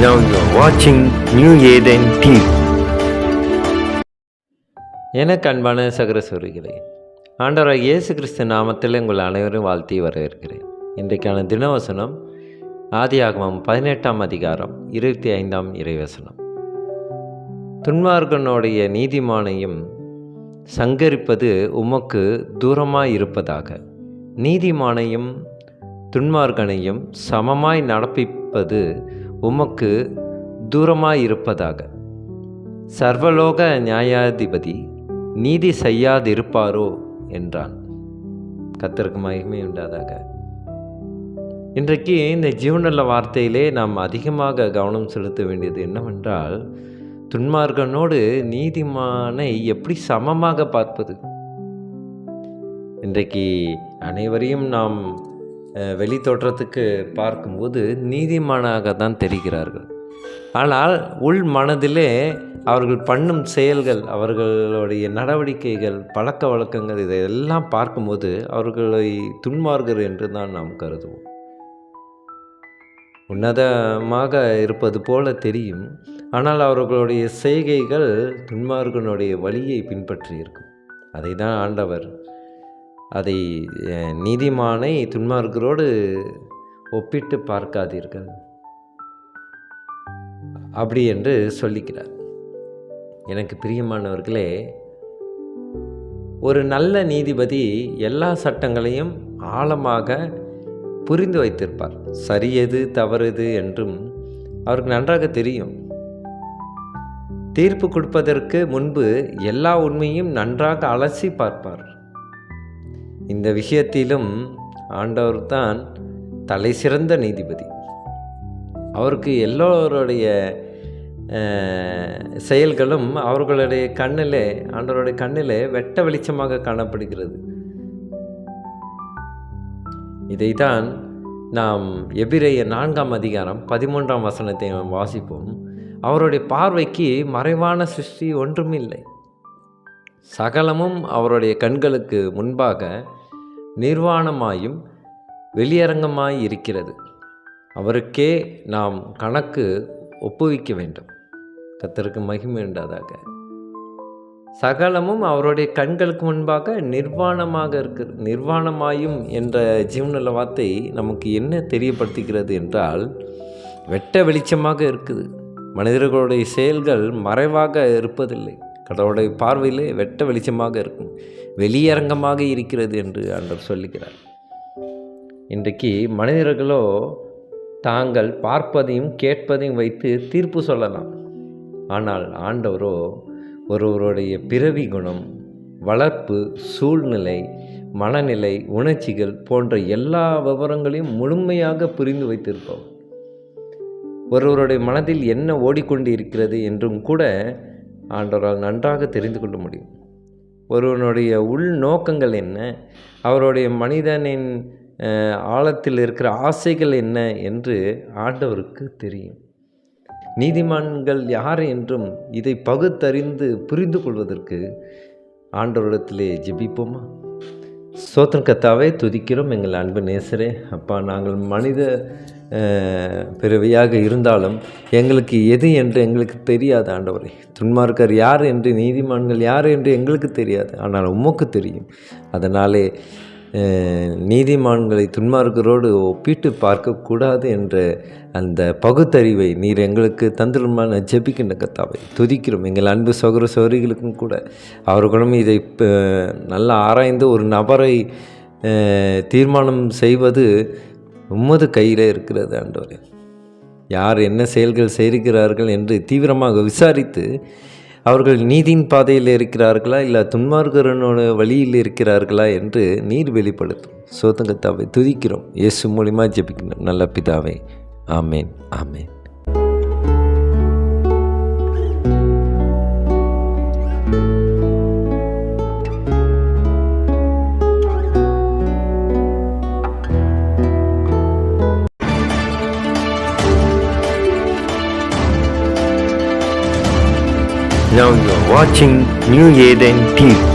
Now you are watching New Eden TV. எனக்கு அன்பான சகோதர சகோதரிகளே, ஆண்டவராகிய இயேசு கிறிஸ்து நாமத்தில் உங்கள் அனைவரும் வாழ்த்தி வரவேற்கிறேன். இன்றைக்கான தினவசனம் ஆதியாகமம் 18ஆம் அதிகாரம் 25ஆம் இறைவசனம். துன்மார்க்கனுடைய நீதிமானையும் சங்கரிப்பது உமக்கு தூரமாய் இருப்பதாக, நீதிமானையும் துன்மார்க்கனையும் சமமாய் நடப்பிப்பது உமக்கு தூரமாயிருப்பதாக. சர்வலோக நியாயாதிபதி நீதி செய்யாதிருப்பாரோ என்றான். கர்த்தருக்கு மகிமை உண்டாதாக. இன்றைக்கு இந்த ஜீவனுள்ள வார்த்தையிலே நாம் அதிகமாக கவனம் செலுத்த வேண்டியது என்னவென்றால், துன்மார்க்கனோடு நீதிமானை எப்படி சமமாக பார்ப்பது. இன்றைக்கு அனைவரையும் நாம் வெளி தோற்றத்துக்கு பார்க்கும்போது நீதிமானாக தான் தெரிகிறார்கள். ஆனால் உள் மனதிலே அவர்கள் பண்ணும் செயல்கள், அவர்களுடைய நடவடிக்கைகள், பழக்க வழக்கங்கள், இதையெல்லாம் பார்க்கும்போது அவர்களை துன்மார்க்கர் என்று தான் நாம் கருதுவோம். உன்னதமாக இருப்பது போல தெரியும், ஆனால் அவர்களுடைய செய்கைகள் துன்மார்க்கனுடைய வழியை பின்பற்றி இருக்கும். அதை தான் ஆண்டவர் அதை நீதிமானை துன்மார்க்கரோடு ஒப்பிட்டு பார்க்காதீர்கள் அப்படி என்று சொல்லிக்கிறார். எனக்கு பிரியமானவர்களே, ஒரு நல்ல நீதிபதி எல்லா சட்டங்களையும் ஆழமாக புரிந்து வைத்திருப்பார். சரி எது தவறு எது என்றும் அவருக்கு நன்றாக தெரியும். தீர்ப்பு கொடுப்பதற்கு முன்பு எல்லா உண்மையும் நன்றாக அலசி பார்ப்பார். இந்த விஷயத்திலும் ஆண்டவர் தான் தலை சிறந்த நீதிபதி. அவருக்கு எல்லோருடைய செயல்களும் அவர்களுடைய கண்ணிலே, ஆண்டவருடைய கண்ணிலே வெட்ட வெளிச்சமாக காணப்படுகிறது. இதைத்தான் நாம் எபிரேயர் 4ஆம் அதிகாரம் 13ஆம் வசனத்தை நாம் வாசிப்போம். அவருடைய பார்வைக்கு மறைவான சிருஷ்டி ஒன்றுமில்லை, சகலமும் அவருடைய கண்களுக்கு முன்பாக நிர்வாணமாயும் வெளியரங்கமாய் இருக்கிறது. அவருக்கே நாம் கணக்கு ஒப்புவிக்க வேண்டும். கர்த்தருக்கு மகிமை உண்டாதாக. சகலமும் அவருடைய கண்களுக்கு முன்பாக நிர்வாணமாக இருக்குது. நிர்வாணமாயும் என்ற ஜீவனுள்ள வார்த்தை நமக்கு என்ன தெரியப்படுத்துகிறது என்றால், வெட்ட வெளிச்சமாக இருக்குது. மனிதர்களுடைய செயல்கள் மறைவாக இருப்பதில்லை. கடவுளுடைய பார்வையிலே வெட்ட வெளிச்சமாக இருக்கும், வெளியரங்கமாக இருக்கிறது என்று ஆண்டவர் சொல்லுகிறார். இன்றைக்கு மனிதர்களோ தாங்கள் பார்ப்பதையும் கேட்பதையும் வைத்து தீர்ப்பு சொல்லலாம். ஆனால் ஆண்டவரோ ஒருவருடைய பிறவி குணம், வளர்ப்பு, சூழ்நிலை, மனநிலை, உணர்ச்சிகள் போன்ற எல்லா விவரங்களையும் முழுமையாக புரிந்து வைத்திருப்பவர். ஒருவருடைய மனதில் என்ன ஓடிக்கொண்டு இருக்கிறது என்றும் கூட ஆண்டவரால் நன்றாக தெரிந்து கொள்ள முடியும். ஒருவனுடைய உள் நோக்கங்கள் என்ன, அவருடைய மனிதனின் ஆழத்தில் இருக்கிற ஆசைகள் என்ன என்று ஆண்டவருக்கு தெரியும். நீதிமான்கள் யார் என்றும் இதை பகுத்தறிந்து புரிந்து கொள்வதற்கு ஆண்டவரிடத்திலே ஜெபிப்போமா? ஸ்தோத்திரம் கர்த்தாவே, துதிக்கிறோம் எங்கள் அன்பு நேசரே. அப்பா, நாங்கள் மனித பிறவியாக இருந்தாலும் எங்களுக்கு எது என்று எங்களுக்கு தெரியாது ஆண்டவரே. துன்மார்க்கர் யார் என்று, நீதிமான்கள் யார் என்று எங்களுக்கு தெரியாது, ஆனால் உமக்கு தெரியும். அதனாலே நீதிமான்களை துன்மார்க்கரோடு ஒப்பிட்டு பார்க்கக்கூடாது என்ற அந்த பகுத்தறிவை நீர் எங்களுக்கு தந்துருமான ஜெபிக்கின்ற கர்த்தாவை துதிக்கிறோம். எங்கள் அன்பு சகோதர சகோதரிகளுக்கும் கூட அவர்களும் இதை நல்லா ஆராய்ந்து ஒரு நபரை தீர்மானம் செய்வது உமது கையில் இருக்கிறது ஆண்டவரே. யார் என்ன செயல்கள் செய்கிறார்கள் என்று தீவிரமாக விசாரித்து அவர்கள் நீதியின் பாதையில் இருக்கிறார்களா இல்லை துன்மார்க்கரனோட வழியில் இருக்கிறார்களா என்று நீர் வெளிப்படுத்தும். ஸ்தோத்திரம் கர்த்தாவே, துதிக்கிறோம். இயேசு மூலியமாக ஜெபிக்கிறோம் நல்ல பிதாவே. ஆமேன், ஆமேன். Now you are watching New Eden TV.